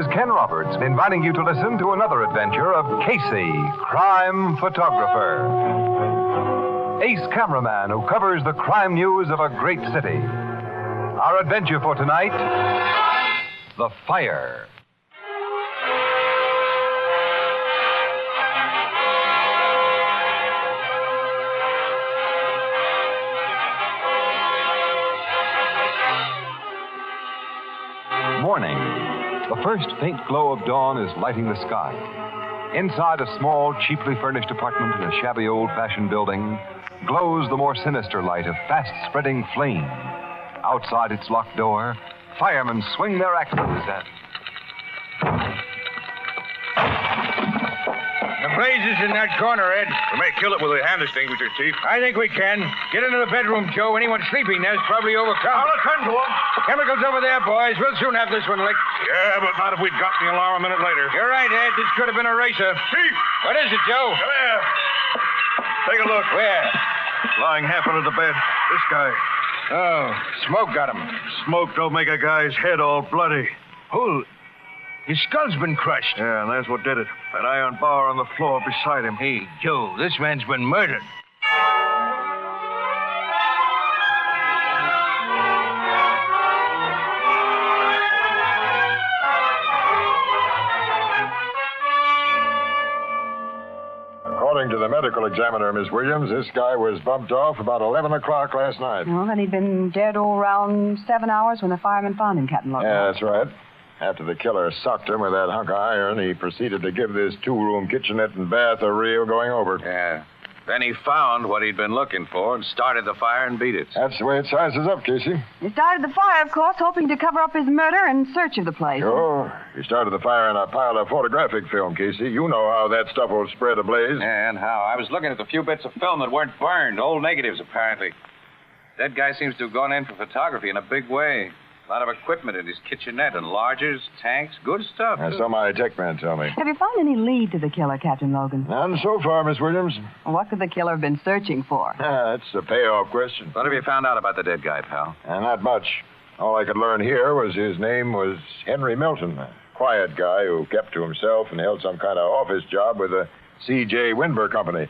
is Ken Roberts, inviting you to listen to another adventure of Casey, crime photographer. Ace cameraman who covers the crime news of a great city. Our adventure for tonight, The Fire. Morning. The first faint glow of dawn is lighting the sky. Inside a small, cheaply furnished apartment in a shabby old-fashioned building glows the more sinister light of fast-spreading flame. Outside its locked door, firemen swing their axes and... The blaze is in that corner, Ed. We may kill it with a hand extinguisher, Chief. I think we can. Get into the bedroom, Joe. Anyone sleeping there's probably overcome. I'll attend to him. Chemicals over there, boys. We'll soon have this one licked. Yeah, but not if we'd got the alarm a minute later. You're right, Ed. This could have been a racer. Chief! What is it, Joe? Come here. Take a look. Where? Lying half under the bed. This guy. Oh, smoke got him. Smoke don't make a guy's head all bloody. Who? His skull's been crushed. Yeah, and that's what did it. That iron bar on the floor beside him. Hey, Joe, this man's been murdered. According to the medical examiner, Miss Williams, this guy was bumped off about 11 o'clock last night. Well, then he'd been dead all around 7 hours when the firemen found him, Captain Logan. Yeah, that's right. After the killer socked him with that hunk of iron, he proceeded to give this two-room kitchenette and bath a real going over. Yeah. Then he found what he'd been looking for and started the fire and beat it. That's the way it sizes up, Casey. He started the fire, of course, hoping to cover up his murder and search of the place. Sure. He started the fire in a pile of photographic film, Casey. You know how that stuff will spread ablaze. Yeah, and how? I was looking at the few bits of film that weren't burned, old negatives, apparently. That guy seems to have gone in for photography in a big way. A lot of equipment in his kitchenette, enlargers, tanks, good stuff. That's so my tech man tell me. Have you found any lead to the killer, Captain Logan? None so far, Miss Williams. What could the killer have been searching for? That's a payoff question. What have you found out about the dead guy, pal? Not much. All I could learn here was his name was Henry Milton, a quiet guy who kept to himself and held some kind of office job with the C.J. Winber Company.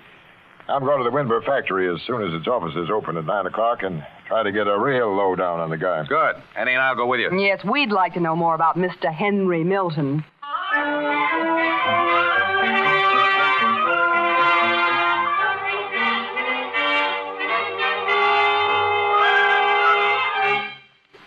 I'm going to the Winber factory as soon as its offices open at 9 o'clock and try to get a real lowdown on the guy. Good. Eddie and I'll go with you. Yes, we'd like to know more about Mr. Henry Milton.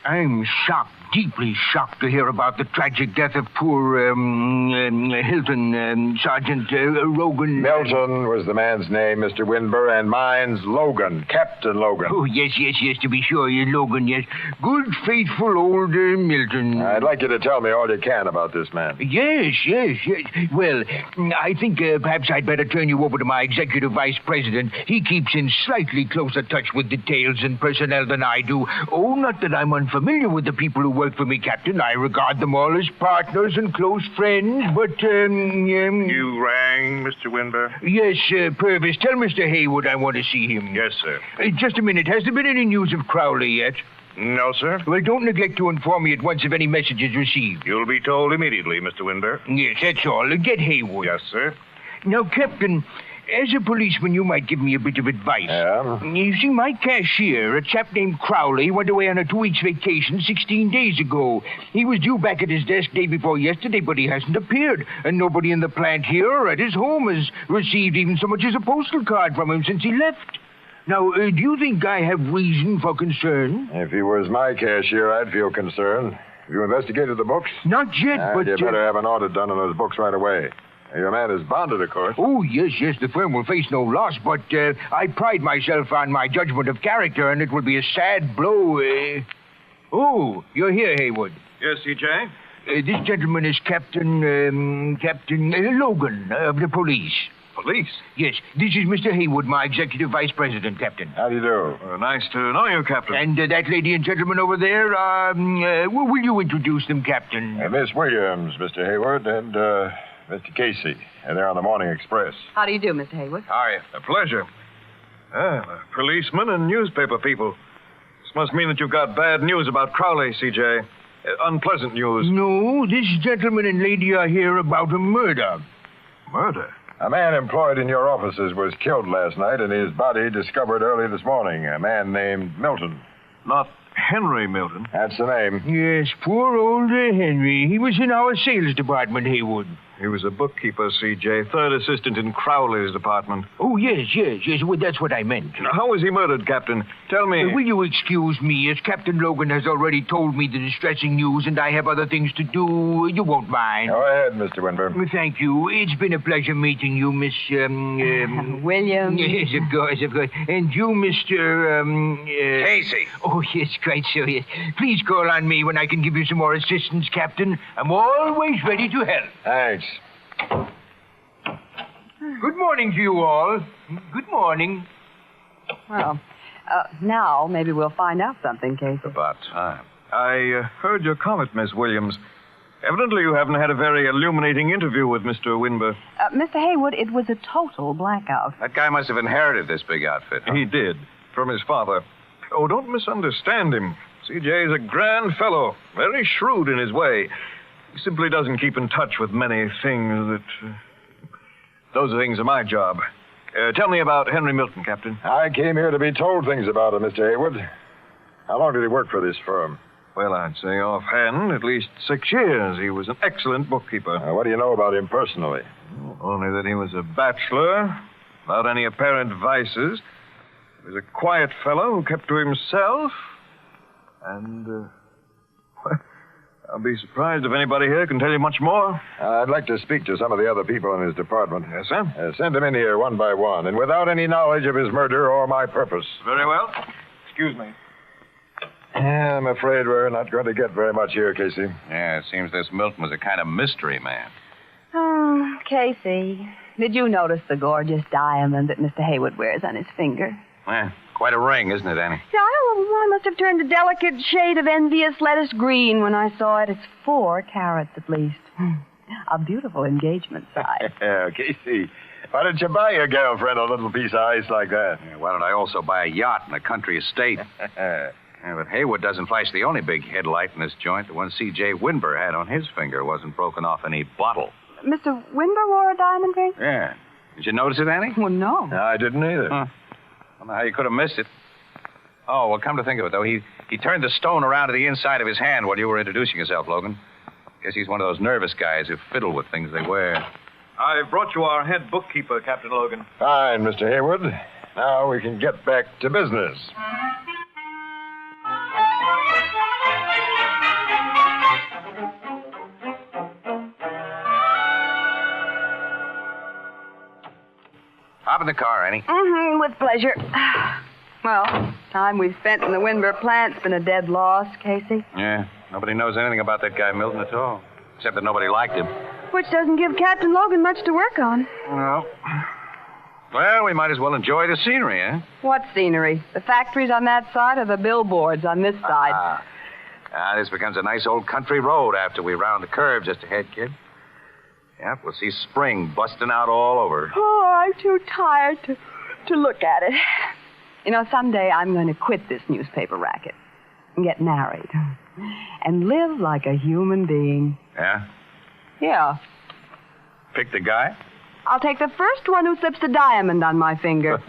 I'm shocked, deeply shocked to hear about the tragic death of poor, Hilton, Sergeant Rogan. Milton was the man's name, Mr. Winber, and mine's Logan, Captain Logan. Oh, yes, to be sure, Logan, yes. Good, faithful old Milton. I'd like you to tell me all you can about this man. Yes. Well, I think perhaps I'd better turn you over to my executive vice president. He keeps in slightly closer touch with details and personnel than I do. Oh, not that I'm unfamiliar with the people who work for me, Captain. I regard them all as partners and close friends, but, You rang, Mr. Winber? Yes, Purvis, tell Mr. Haywood I want to see him. Yes, sir. Just a minute. Has there been any news of Crowley yet? No, sir. Well, don't neglect to inform me at once if any message is received. You'll be told immediately, Mr. Winber. Yes, that's all. Get Haywood. Yes, sir. Now, Captain, as a policeman, you might give me a bit of advice. Yeah? You see, my cashier, a chap named Crowley, went away on a 2-week vacation 16 days ago. He was due back at his desk day before yesterday, but he hasn't appeared. And nobody in the plant here or at his home has received even so much as a postal card from him since he left. Now, do you think I have reason for concern? If he was my cashier, I'd feel concerned. Have you investigated the books? Not yet, but... You better have an audit done on those books right away. Your man is bonded, of course. Oh, yes, the firm will face no loss, but I pride myself on my judgment of character, and it will be a sad blow. Oh, you're here, Haywood. Yes, C.J.? This gentleman is Captain Logan of the police. Police? Yes, this is Mr. Haywood, my executive vice president, Captain. How do you do? Nice to know you, Captain. And that lady and gentleman over there, will you introduce them, Captain? Miss Williams, Mr. Hayward, and Mr. Casey. They're on the Morning Express. How do you do, Mr. Haywood? How are you? A pleasure. Policemen and newspaper people. This must mean that you've got bad news about Crowley, C.J. unpleasant news. No, this gentleman and lady are here about a murder. Murder? A man employed in your offices was killed last night and his body discovered early this morning. A man named Milton. Not Henry Milton. That's the name. Yes, poor old Henry. He was in our sales department, Haywood. He was a bookkeeper, C.J., third assistant in Crowley's department. Oh, yes. Well, that's what I meant. Now, how was he murdered, Captain? Tell me. Will you excuse me, as Captain Logan has already told me the distressing news and I have other things to do? You won't mind. Go ahead, Mr. Winburn. Thank you. It's been a pleasure meeting you, Miss... William. Yes, of course. And you, Mr... Casey. Oh, yes, quite so, yes. Please call on me when I can give you some more assistance, Captain. I'm always ready to help. Thanks. Good morning to you all. Good morning. Well, now maybe we'll find out something, Casey. About time. I heard your comment, Miss Williams. Evidently you haven't had a very illuminating interview with Mr. Winber. Mr. Haywood, it was a total blackout. That guy must have inherited this big outfit. Huh? He did, from his father. Oh, don't misunderstand him. C.J. is a grand fellow, very shrewd in his way. He simply doesn't keep in touch with many things that... Those things are my job. Tell me about Henry Milton, Captain. I came here to be told things about him, Mr. Haywood. How long did he work for this firm? Well, I'd say offhand, at least 6 years. He was an excellent bookkeeper. What do you know about him personally? Only that he was a bachelor, without any apparent vices. He was a quiet fellow who kept to himself. And, well, I'll be surprised if anybody here can tell you much more. I'd like to speak to some of the other people in his department. Yes, sir? Send them in here one by one, and without any knowledge of his murder or my purpose. Very well. Excuse me. I'm afraid we're not going to get very much here, Casey. Yeah, it seems this Milton was a kind of mystery man. Oh, Casey, did you notice the gorgeous diamond that Mr. Haywood wears on his finger? Eh, quite a ring, isn't it, Annie? Yeah, I must have turned a delicate shade of envious lettuce green when I saw it. It's 4 carats at least. A beautiful engagement size. Yeah, Casey, why don't you buy your girlfriend a little piece of ice like that? Yeah, why don't I also buy a yacht and a country estate? Yeah, but Haywood doesn't flash the only big headlight in this joint. The one C.J. Winber had on his finger wasn't broken off any bottle. Mr. Winber wore a diamond ring? Yeah. Did you notice it, Annie? Well, no. No, I didn't either. Huh. I don't know how you could have missed it. Oh, well, come to think of it, though, he turned the stone around to the inside of his hand while you were introducing yourself, Logan. Guess he's one of those nervous guys who fiddle with things they wear. I've brought you our head bookkeeper, Captain Logan. Fine, Mr. Haywood. Now we can get back to business. Hop in the car, Annie. Mm-hmm, with pleasure. Well, time we've spent in the Winber plant's been a dead loss, Casey. Yeah, nobody knows anything about that guy Milton at all, except that nobody liked him. Which doesn't give Captain Logan much to work on. Well, we might as well enjoy the scenery, eh? What scenery? The factories on that side or the billboards on this side? This becomes a nice old country road after we round the curve just ahead, kid. Yep, we'll see spring busting out all over. Oh, I'm too tired to look at it. You know, someday I'm going to quit this newspaper racket and get married and live like a human being. Yeah? Yeah. Pick the guy? I'll take the first one who slips a diamond on my finger.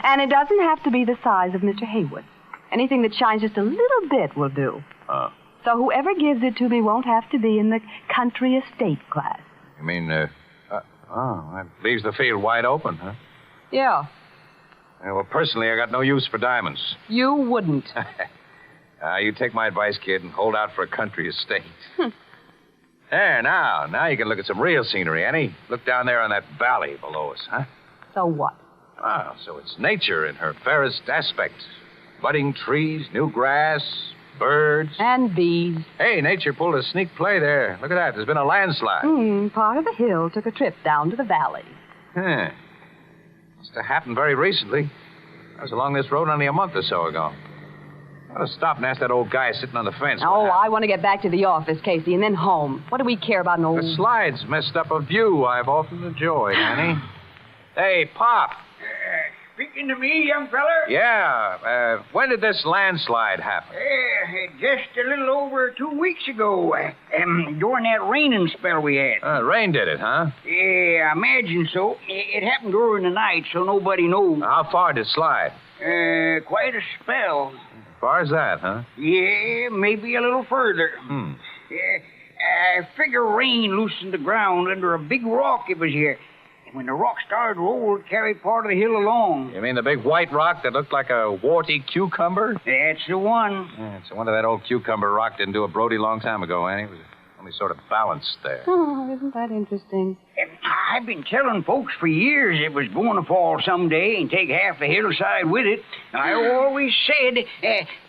And it doesn't have to be the size of Mr. Haywood. Anything that shines just a little bit will do. So whoever gives it to me won't have to be in the country estate class. You mean, that leaves the field wide open, huh? Yeah. Well, personally, I got no use for diamonds. You wouldn't. You take my advice, kid, and hold out for a country estate. There, now you can look at some real scenery, Annie. Look down there on that valley below us, huh? So what? Ah, so it's nature in her fairest aspect. Budding trees, new grass, birds. And bees. Hey, nature pulled a sneak play there. Look at that. There's been a landslide. Part of the hill took a trip down to the valley. Huh. Must have happened very recently. I was along this road only a month or so ago. I ought to stop and ask that old guy sitting on the fence. Oh, I want to get back to the office, Casey, and then home. What do we care about an old... The slides messed up a view I've often enjoyed, Annie. Hey, Pop. Speaking to me, young feller? Yeah. When did this landslide happen? Just a little over 2 weeks ago. During that raining spell we had. Rain did it, huh? Yeah, I imagine so. It happened during the night, so nobody knows. How far did it slide? Quite a spell. As far as that, huh? Yeah, maybe a little further. I figure rain loosened the ground under a big rock it was here. And when the rock started to roll, it carried part of the hill along. You mean the big white rock that looked like a warty cucumber? That's the one. Yeah, it's a wonder that old cucumber rock didn't do a Brody long time ago, Annie. It was only sort of balanced there. Oh, isn't that interesting? I've been telling folks for years it was going to fall someday and take half the hillside with it. I always said,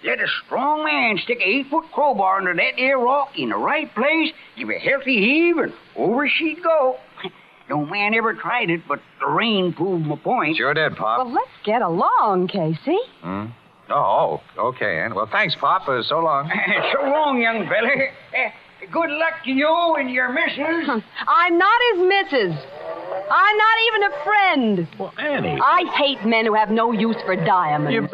let a strong man stick a 8-foot crowbar under that there rock in the right place, give a healthy heave, and over she'd go. No man ever tried it, but the rain proved my point. Sure did, Pop. Well, let's get along, Casey. Oh, okay, Ann. Well, thanks, Pop. So long. So long, young fella. Good luck to you and your missus. I'm not his missus. I'm not even a friend. Well, Annie. I hate men who have no use for diamonds.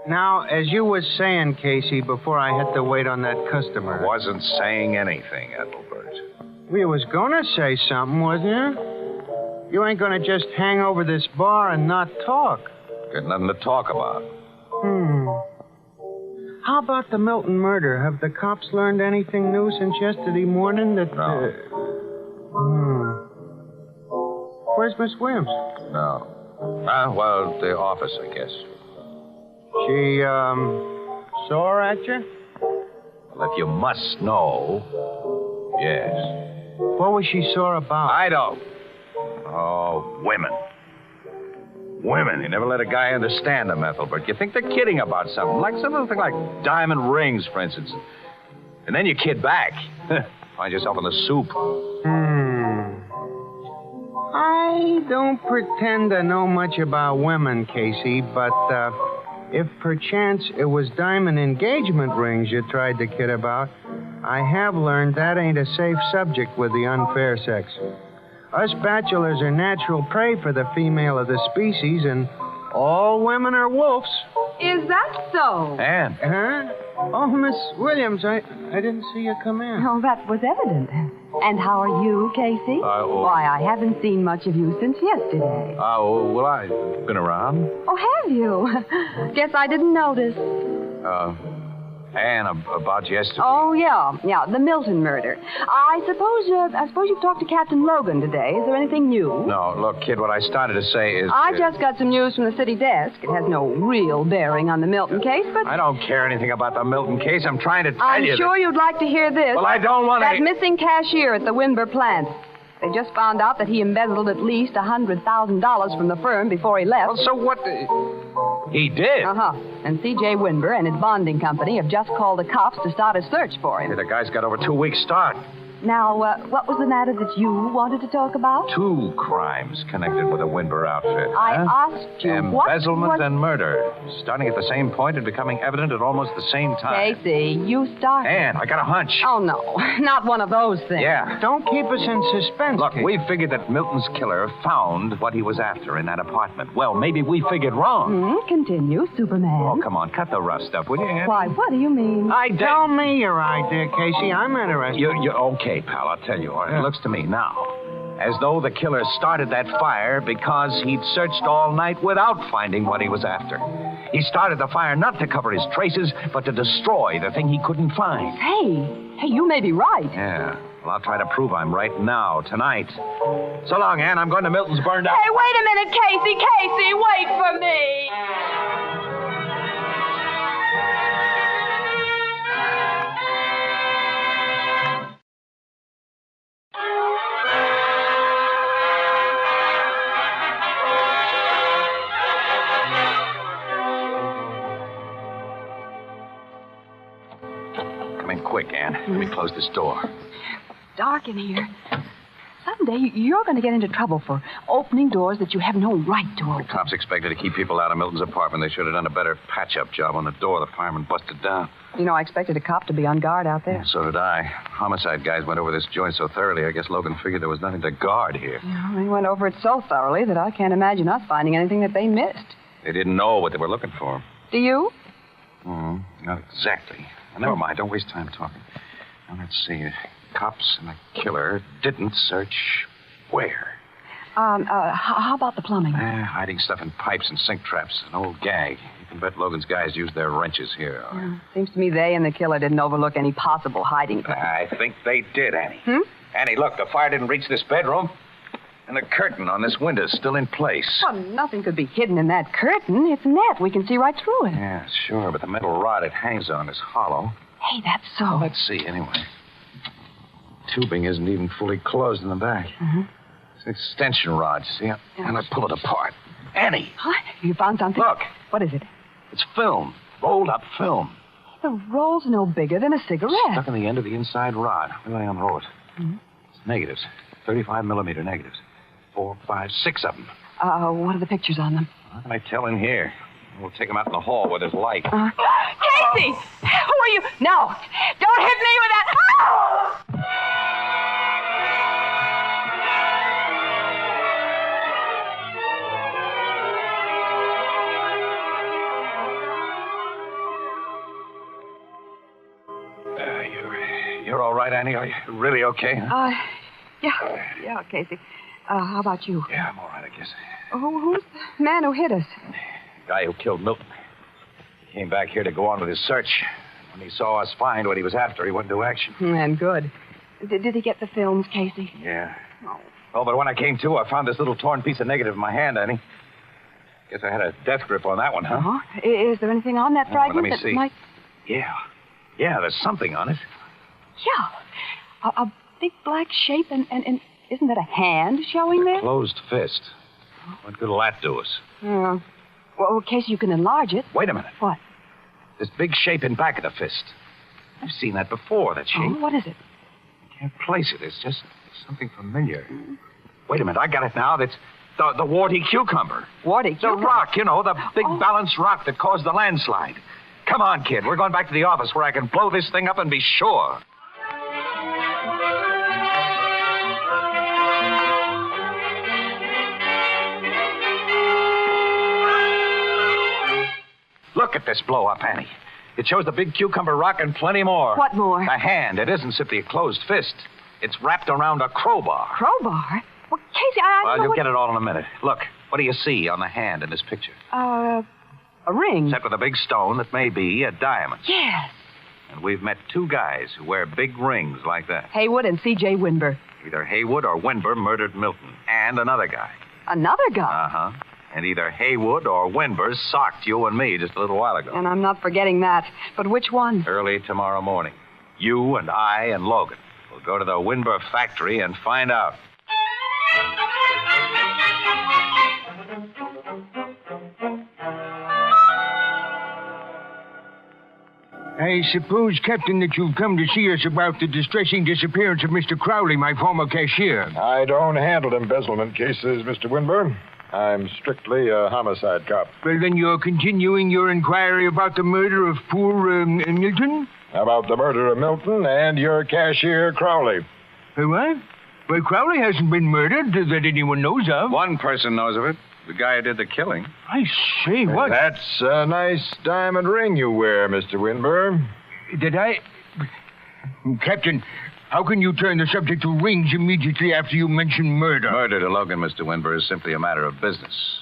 Now, as you was saying, Casey, before I had to wait on that customer. Wasn't saying anything, Ethelbert. Well, you was gonna say something, wasn't you? You ain't gonna just hang over this bar and not talk. Got nothing to talk about. How about the Milton murder? Have the cops learned anything new since yesterday morning that... No. Where's Miss Williams? No. Well, the office, I guess. She, sore at you? Well, if you must know, yes. What was she sore about? I don't. Oh, women. Women. You never let a guy understand them, Ethelbert. You think they're kidding about something. Like something like diamond rings, for instance. And then you kid back. Find yourself in the soup. I don't pretend to know much about women, Casey, but, if perchance it was diamond engagement rings you tried to kid about, I have learned that ain't a safe subject with the unfair sex. Us bachelors are natural prey for the female of the species, and all women are wolves. Is that so? Ann. Huh? Oh, Miss Williams, I didn't see you come in. Oh, that was evident. And how are you, Casey? Why, I haven't seen much of you since yesterday. Well, I've been around. Oh, have you? Guess I didn't notice. Ann, about yesterday. Oh, yeah, the Milton murder. I suppose you've talked to Captain Logan today. Is there anything new? No, look, kid, what I started to say is... I just got some news from the city desk. It has no real bearing on the Milton case, but... I don't care anything about the Milton case. I'm trying to tell you I'm sure you'd like to hear this. Well, I don't want to... That missing cashier at the Winber plant. They just found out that he embezzled at least $100,000 from the firm before he left. Well, so what... He did? Uh-huh. And C.J. Winber and his bonding company have just called the cops to start a search for him. The guy's got over 2 weeks' start. Now, what was the matter that you wanted to talk about? 2 crimes connected with the Winber outfit. I asked you, Embezzlement and murder, starting at the same point and becoming evident at almost the same time. Casey, you started. Ann, I got a hunch. Oh, no. Not one of those things. Yeah. Don't keep us in suspense. Look, Casey. we figured that Milton's killer found what he was after in that apartment. Well, maybe we figured wrong. Continue, Superman. Oh, come on, cut the rough stuff, will you, Ann? Why, what do you mean? Tell me your idea, Casey. I'm interested. You're okay, pal, I'll tell you. It looks to me now as though the killer started that fire because he'd searched all night without finding what he was after. He started the fire not to cover his traces, but to destroy the thing he couldn't find. Hey, you may be right. Yeah. Well, I'll try to prove I'm right now, tonight. So long, Ann. I'm going to Milton's burned out. Hey, wait a minute, Casey. Casey, wait for me. Come in quick, Ann. Let me close this door. It's dark in here. someday you're going to get into trouble for opening doors that you have no right to open. The cops expected to keep people out of Milton's apartment. They should have done a better patch-up job on the door the fireman busted down. You know, I expected a cop to be on guard out there. So did I. Homicide guys went over this joint so thoroughly, I guess Logan figured there was nothing to guard here. Yeah, they went over it so thoroughly that I can't imagine us finding anything that they missed. They didn't know what they were looking for. Do you? Not exactly. Well, never mind. Don't waste time talking. Now, let's see. Cops and the killer didn't search where? How about the plumbing? Hiding stuff in pipes and sink traps. An old gag. You can bet Logan's guys used their wrenches here. Seems to me they and the killer didn't overlook any possible hiding place. I think they did, Annie. Annie, look, the fire didn't reach this bedroom. And the curtain on this window's still in place. Well, nothing could be hidden in that curtain. It's net. We can see right through it. Yeah, sure, but the metal rod it hangs on is hollow. Hey, that's so. Well, let's see, anyway. Tubing isn't even fully closed in the back. It's an extension rod, see? And I pull it apart. Annie! What? You found something? Look. What is it? It's film. Rolled up film. The roll's no bigger than a cigarette. Stuck in the end of the inside rod. Where do I unroll it? It's negatives. 35 millimeter negatives. 4, 5, 6 of them. What are the pictures on them? How can I tell in here? We'll take them out in the hall where there's light. Casey! Who are you? No! Don't hit me with that! You're all right, Annie? Are you really okay? Yeah, Casey. How about you? Yeah, I'm all right, I guess. Who's the man who hit us? The guy who killed Milton. He came back here to go on with his search. When he saw us find what he was after, he went into action. And good. Did he get the films, Casey? Yeah. Oh, but when I came to, I found this little torn piece of negative in my hand, Annie. Guess I had a death grip on that one, huh? Is there anything on that fragment let me see. might... Yeah, there's something on it. Yeah. A big black shape, and isn't that a hand showing there? Closed fist. What good will that do us? Yeah. Well, in case you can enlarge it. Wait a minute. What? This big shape in back of the fist. I've seen that before, that shape. What is it? I can't place it. It's just something familiar. Wait a minute. I got it now. That's the warty cucumber. Warty cucumber? The rock, the big balanced rock that caused the landslide. Come on, kid. We're going back to the office where I can blow this thing up and be sure. Look at this blow-up, Annie. It shows the big cucumber rock and plenty more. What more? A hand. It isn't simply a closed fist. It's wrapped around a crowbar. Crowbar? Well, Casey, I Well, you'll get it all in a minute. Look, what do you see on the hand in this picture? A ring. Except with a big stone that may be a diamond. Yes. And we've met two guys who wear big rings like that. Haywood and C.J. Winber. Either Haywood or Winber murdered Milton. And another guy. Another guy? Uh-huh. And either Haywood or Winber socked you and me just a little while ago. And I'm not forgetting that. But which one? Early tomorrow morning. You and I and Logan will go to the Winber factory and find out. I suppose, Captain, that you've come to see us about the distressing disappearance of Mr. Crowley, my former cashier. I don't handle embezzlement cases, Mr. Winburn. I'm strictly a homicide cop. Well, then you're continuing your inquiry about the murder of poor Milton? About the murder of Milton and your cashier, Crowley. What? Well, Crowley hasn't been murdered that anyone knows of. One person knows of it. The guy who did the killing. I say, what? That's a nice diamond ring you wear, Mr. Winburn. Did I... Captain, how can you turn the subject to rings immediately after you mention murder? Murder to Logan, Mr. Winber, is simply a matter of business.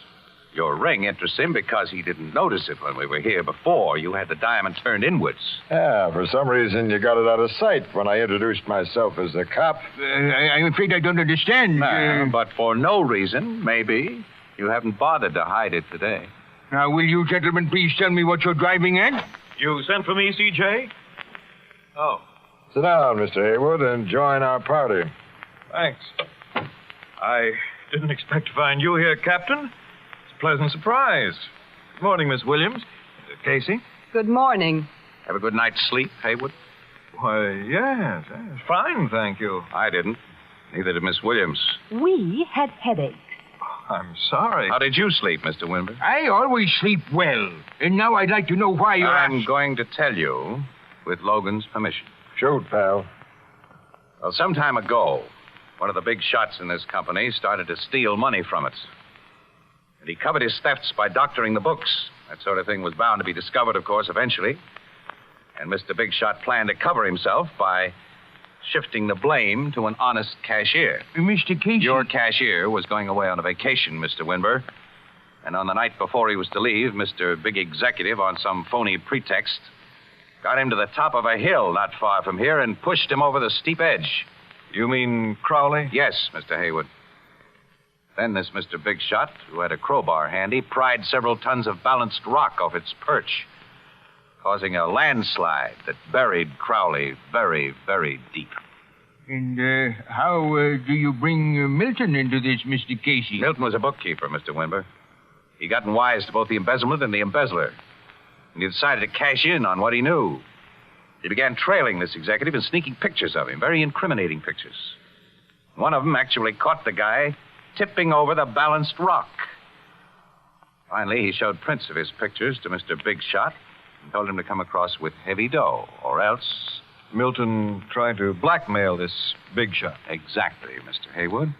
Your ring interests him because he didn't notice it when we were here before. You had the diamond turned inwards. Yeah, for some reason you got it out of sight when I introduced myself as a cop. I'm afraid I don't understand. But for no reason, maybe, you haven't bothered to hide it today. Now, will you gentlemen please tell me what you're driving at? You sent for me, C.J.? Oh. Sit down, Mr. Haywood, and join our party. Thanks. I didn't expect to find you here, Captain. It's a pleasant surprise. Good morning, Miss Williams. Casey? Good morning. Have a good night's sleep, Haywood? Why, yes. Fine, thank you. I didn't. Neither did Miss Williams. We had headaches. I'm sorry. How did you sleep, Mr. Winber? I always sleep well. And now I'd like to know why you're... I'm going to tell you with Logan's permission. Shoot, pal. Well, some time ago, one of the big shots in this company started to steal money from it. And he covered his thefts by doctoring the books. That sort of thing was bound to be discovered, of course, eventually. And Mr. Big Shot planned to cover himself by shifting the blame to an honest cashier. Mr. Casey... Your cashier was going away on a vacation, Mr. Winber. And on the night before he was to leave, Mr. Big Executive, on some phony pretext, got him to the top of a hill not far from here and pushed him over the steep edge. You mean Crowley? Yes, Mr. Haywood. Then this Mr. Big Shot, who had a crowbar handy, pried several tons of balanced rock off its perch, causing a landslide that buried Crowley very, very deep. And how do you bring Milton into this, Mr. Casey? Milton was a bookkeeper, Mr. Winber. He gotten wise to both the embezzlement and the embezzler. And he decided to cash in on what he knew. He began trailing this executive and sneaking pictures of him, very incriminating pictures. One of them actually caught the guy tipping over the balanced rock. Finally, he showed prints of his pictures to Mr. Big Shot and told him to come across with heavy dough, or else... Milton tried to blackmail this Big Shot. Exactly, Mr. Haywood.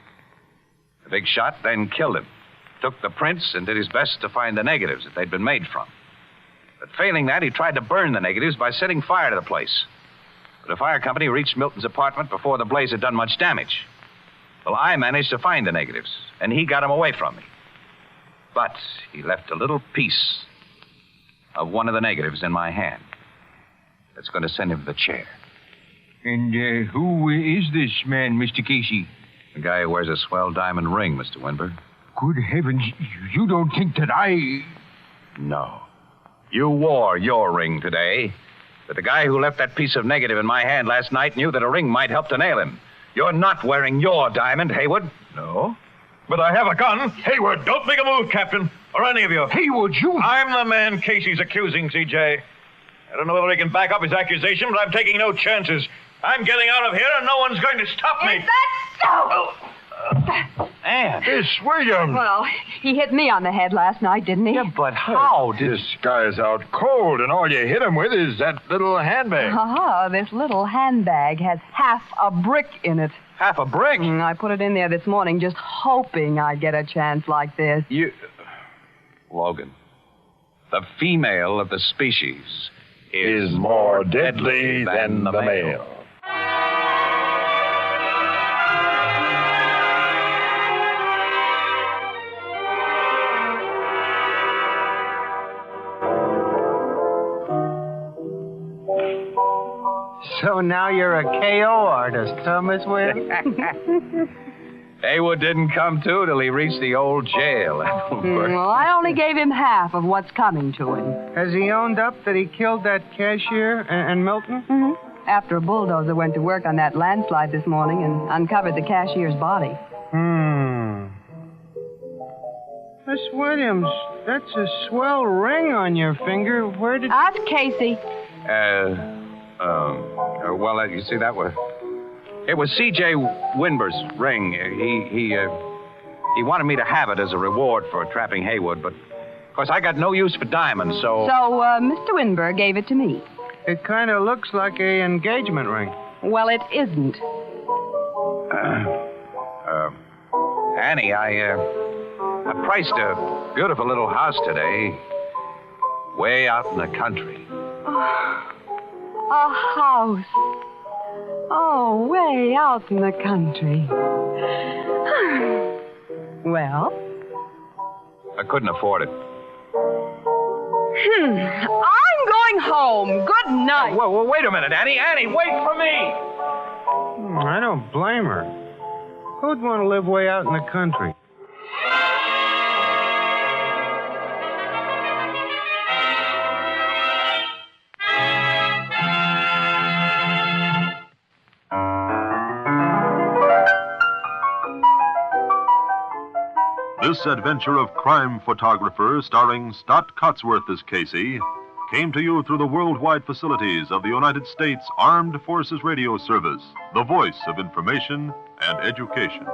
The Big Shot then killed him, took the prints, and did his best to find the negatives that they'd been made from. But failing that, he tried to burn the negatives by setting fire to the place. But a fire company reached Milton's apartment before the blaze had done much damage. Well, I managed to find the negatives, and he got them away from me. But he left a little piece of one of the negatives in my hand. That's going to send him to the chair. And who is this man, Mr. Casey? The guy who wears a swell diamond ring, Mr. Winber. Good heavens, you don't think that I... No. You wore your ring today. But the guy who left that piece of negative in my hand last night knew that a ring might help to nail him. You're not wearing your diamond, Haywood. No. But I have a gun. Haywood, don't make a move, Captain. Or any of you. Haywood, you... I'm the man Casey's accusing, C.J. I don't know whether he can back up his accusation, but I'm taking no chances. I'm getting out of here, and no one's going to stop me. Is that so? Anne. Miss Williams! Well, he hit me on the head last night, didn't he? Yeah, but how did... This guy's out cold, and all you hit him with is that little handbag. This little handbag has half a brick in it. Half a brick? I put it in there this morning just hoping I'd get a chance like this. You... Logan, the female of the species is more deadly than the male. So now you're a KO artist, huh, Miss Williams? Haywood didn't come to till he reached the old jail. Well, I only gave him half of what's coming to him. Has he owned up that he killed that cashier and Milton? Mm-hmm. After a bulldozer went to work on that landslide this morning and uncovered the cashier's body. Miss Williams, that's a swell ring on your finger. Where did... Ask Casey. Well, you see, that was... It was C.J. Winber's ring. He wanted me to have it as a reward for trapping Haywood, but, of course, I got no use for diamonds, so... So, Mr. Winber gave it to me. It kind of looks like a engagement ring. Well, it isn't. Annie, I priced a beautiful little house today, way out in the country. A house. Oh, way out in the country. Well? I couldn't afford it. I'm going home. Good night. Well, wait a minute, Annie. Annie, wait for me. I don't blame her. Who'd want to live way out in the country? This adventure of crime photographer starring Stott Cotsworth as Casey came to you through the worldwide facilities of the United States Armed Forces Radio Service, the voice of information and education.